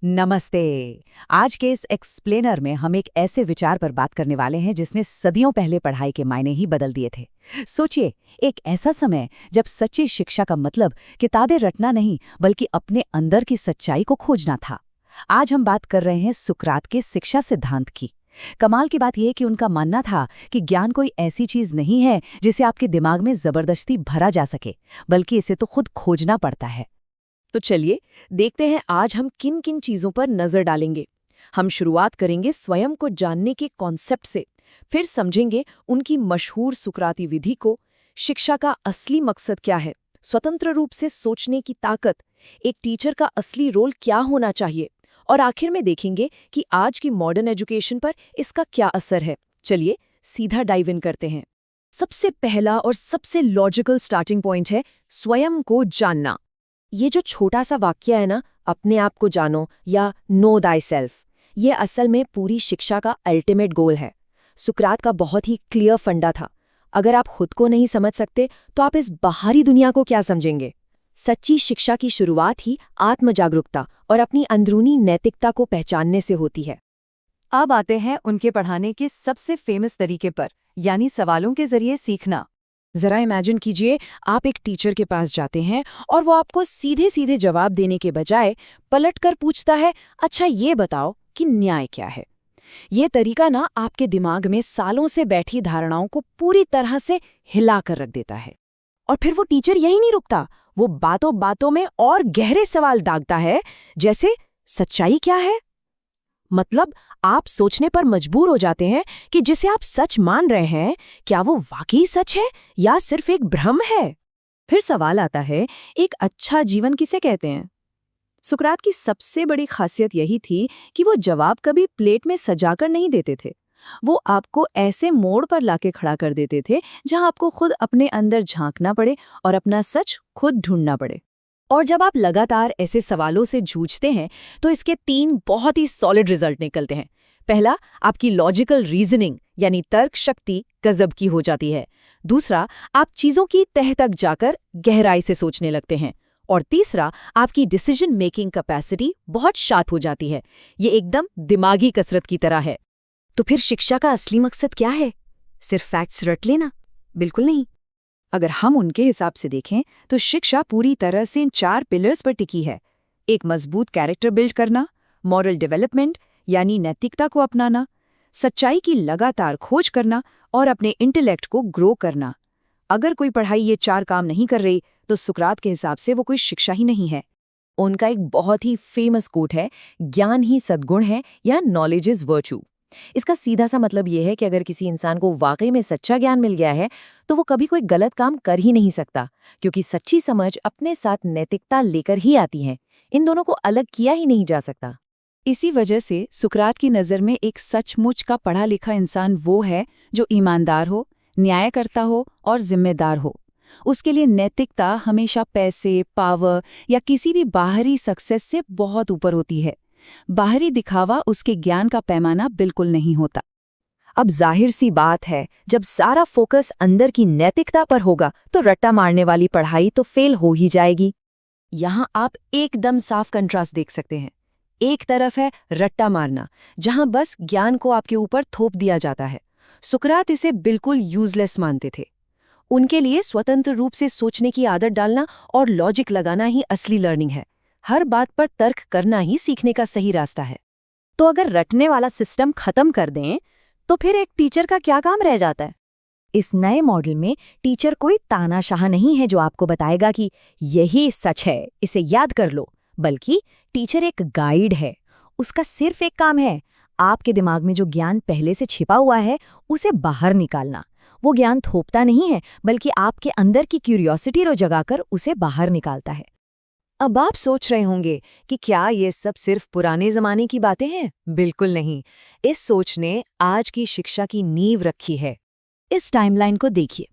नमस्ते। आज के इस एक्सप्लेनर में हम एक ऐसे विचार पर बात करने वाले हैं जिसने सदियों पहले पढ़ाई के मायने ही बदल दिए थे। सोचिए, एक ऐसा समय जब सच्ची शिक्षा का मतलब किताबें रटना नहीं बल्कि अपने अंदर की सच्चाई को खोजना था। आज हम बात कर रहे हैं सुकरात के शिक्षा सिद्धांत की। कमाल की बात यह कि उनका मानना था कि ज्ञान कोई ऐसी चीज नहीं है जिसे आपके दिमाग में जबरदस्ती भरा जा सके, बल्कि इसे तो खुद खोजना पड़ता है। तो चलिए देखते हैं आज हम किन किन चीजों पर नजर डालेंगे। हम शुरुआत करेंगे स्वयं को जानने के कॉन्सेप्ट से, फिर समझेंगे उनकी मशहूर सुकराती विधि को, शिक्षा का असली मकसद क्या है, स्वतंत्र रूप से सोचने की ताकत, एक टीचर का असली रोल क्या होना चाहिए, और आखिर में देखेंगे कि आज की मॉडर्न एजुकेशन पर इसका क्या असर है। चलिए सीधा डाइव इन करते हैं। सबसे पहला और सबसे लॉजिकल स्टार्टिंग पॉइंट है स्वयं को जानना। ये जो छोटा सा वाक्य है ना, अपने आप को जानो या नो दाई सेल्फ, ये असल में पूरी शिक्षा का अल्टीमेट गोल है। सुकरात का बहुत ही क्लियर फंडा था। अगर आप खुद को नहीं समझ सकते तो आप इस बाहरी दुनिया को क्या समझेंगे। सच्ची शिक्षा की शुरुआत ही आत्मजागरूकता और अपनी अंदरूनी नैतिकता को पहचानने से होती है। अब आते हैं उनके पढ़ाने के सबसे फेमस तरीके पर, यानी सवालों के जरिए सीखना। जरा इमेजिन कीजिए, आप एक टीचर के पास जाते हैं और वो आपको सीधे सीधे जवाब देने के बजाय पलटकर पूछता है, अच्छा ये बताओ कि न्याय क्या है। ये तरीका ना आपके दिमाग में सालों से बैठी धारणाओं को पूरी तरह से हिला कर रख देता है। और फिर वो टीचर यही नहीं रुकता, वो बातों बातों में और गहरे सवाल दागता है, जैसे सच्चाई क्या है। मतलब आप सोचने पर मजबूर हो जाते हैं कि जिसे आप सच मान रहे हैं, क्या वो वाकई सच है या सिर्फ एक भ्रम है। फिर सवाल आता है, एक अच्छा जीवन किसे कहते हैं। सुकरात की सबसे बड़ी खासियत यही थी कि वो जवाब कभी प्लेट में सजाकर नहीं देते थे। वो आपको ऐसे मोड़ पर लाके खड़ा कर देते थे जहां आपको खुद अपने अंदर झांकना पड़े और अपना सच खुद ढूंढना पड़े। और जब आप लगातार ऐसे सवालों से जूझते हैं तो इसके 3 बहुत ही सॉलिड रिजल्ट निकलते हैं। पहला, आपकी लॉजिकल रीजनिंग यानी तर्क शक्ति गजब की हो जाती है। दूसरा, आप चीजों की तह तक जाकर गहराई से सोचने लगते हैं। और तीसरा, आपकी डिसीजन मेकिंग कैपेसिटी बहुत शार्प हो जाती है। ये एकदम दिमागी कसरत की तरह है। तो फिर शिक्षा का असली मकसद क्या है? सिर्फ फैक्ट्स रट लेना? बिल्कुल नहीं। अगर हम उनके हिसाब से देखें तो शिक्षा पूरी तरह से इन 4 पिलर्स पर टिकी है। एक मजबूत कैरेक्टर बिल्ड करना, मॉरल डेवलपमेंट यानी नैतिकता को अपनाना, सच्चाई की लगातार खोज करना और अपने इंटेलेक्ट को ग्रो करना। अगर कोई पढ़ाई ये 4 काम नहीं कर रही तो सुकरात के हिसाब से वो कोई शिक्षा ही नहीं है। उनका एक बहुत ही फेमस कोट है, ज्ञान ही सद्गुण है या नॉलेज इज वर्च्यू। इसका सीधा सा मतलब यह है कि अगर किसी इंसान को वाकई में सच्चा ज्ञान मिल गया है तो वो कभी कोई गलत काम कर ही नहीं सकता, क्योंकि सच्ची समझ अपने साथ नैतिकता लेकर ही आती है। इन दोनों को अलग किया ही नहीं जा सकता। इसी वजह से सुकरात की नज़र में एक सचमुच का पढ़ा लिखा इंसान वो है जो ईमानदार हो, न्याय करता हो और जिम्मेदार हो। उसके लिए नैतिकता हमेशा पैसे, पावर या किसी भी बाहरी सक्सेस से बहुत ऊपर होती है। बाहरी दिखावा उसके ज्ञान का पैमाना बिल्कुल नहीं होता। अब जाहिर सी बात है, जब सारा फोकस अंदर की नैतिकता पर होगा तो रट्टा मारने वाली पढ़ाई तो फेल हो ही जाएगी। यहाँ आप एकदम साफ कंट्रास्ट देख सकते हैं। एक तरफ है रट्टा मारना, जहां बस ज्ञान को आपके ऊपर थोप दिया जाता है। सुकरात इसे बिल्कुल यूजलेस मानते थे। उनके लिए स्वतंत्र रूप से सोचने की आदत डालना और लॉजिक लगाना ही असली लर्निंग है। हर बात पर तर्क करना ही सीखने का सही रास्ता है। तो अगर रटने वाला सिस्टम खत्म कर दें तो फिर एक टीचर का क्या काम रह जाता है? इस नए मॉडल में टीचर कोई तानाशाह नहीं है जो आपको बताएगा कि यही सच है, इसे याद कर लो, बल्कि टीचर एक गाइड है। उसका सिर्फ एक काम है, आपके दिमाग में जो ज्ञान पहले से छिपा हुआ है उसे बाहर निकालना। वो ज्ञान थोपता नहीं है, बल्कि आपके अंदर की क्यूरियोसिटी रो जगाकर उसे बाहर निकालता है। अब आप सोच रहे होंगे कि क्या ये सब सिर्फ पुराने जमाने की बातें हैं? बिल्कुल नहीं। इस सोच ने आज की शिक्षा की नींव रखी है। इस टाइमलाइन को देखिए।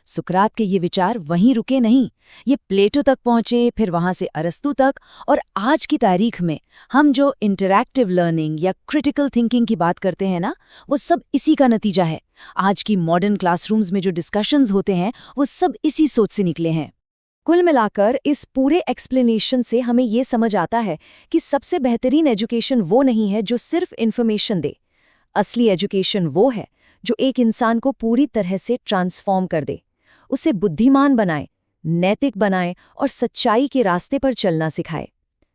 सुकरात के ये विचार वहीं रुके नहीं, ये प्लेटो तक पहुंचे, फिर वहां से अरस्तु तक, और आज की तारीख में हम जो इंटरैक्टिव लर्निंग या क्रिटिकल थिंकिंग की बात करते हैं ना, वो सब इसी का नतीजा है। आज की मॉडर्न क्लासरूम्स में जो डिस्कशंस होते हैं वो सब इसी सोच से निकले हैं। कुल मिलाकर इस पूरे एक्सप्लेनेशन से हमें ये समझ आता है कि सबसे बेहतरीन एजुकेशन वो नहीं है जो सिर्फ इन्फॉर्मेशन दे। असली एजुकेशन वो है जो एक इंसान को पूरी तरह से ट्रांसफॉर्म कर दे, उसे बुद्धिमान बनाए, नैतिक बनाए और सच्चाई के रास्ते पर चलना सिखाए।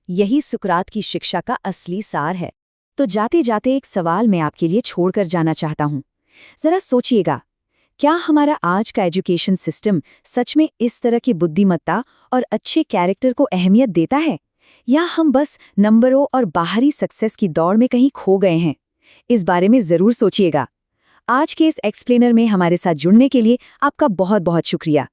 यही सुकरात की शिक्षा का असली सार है। तो जाते जाते एक सवाल मैं आपके लिए छोड़कर जाना चाहता हूँ। जरा सोचिएगा, क्या हमारा आज का एजुकेशन सिस्टम सच में इस तरह की बुद्धिमत्ता और अच्छे कैरेक्टर को अहमियत देता है, या हम बस नंबरों और बाहरी सक्सेस की दौड़ में कहीं खो गए हैं? इस बारे में जरूर सोचिएगा। आज के इस एक्सप्लेनर में हमारे साथ जुड़ने के लिए आपका बहुत बहुत शुक्रिया।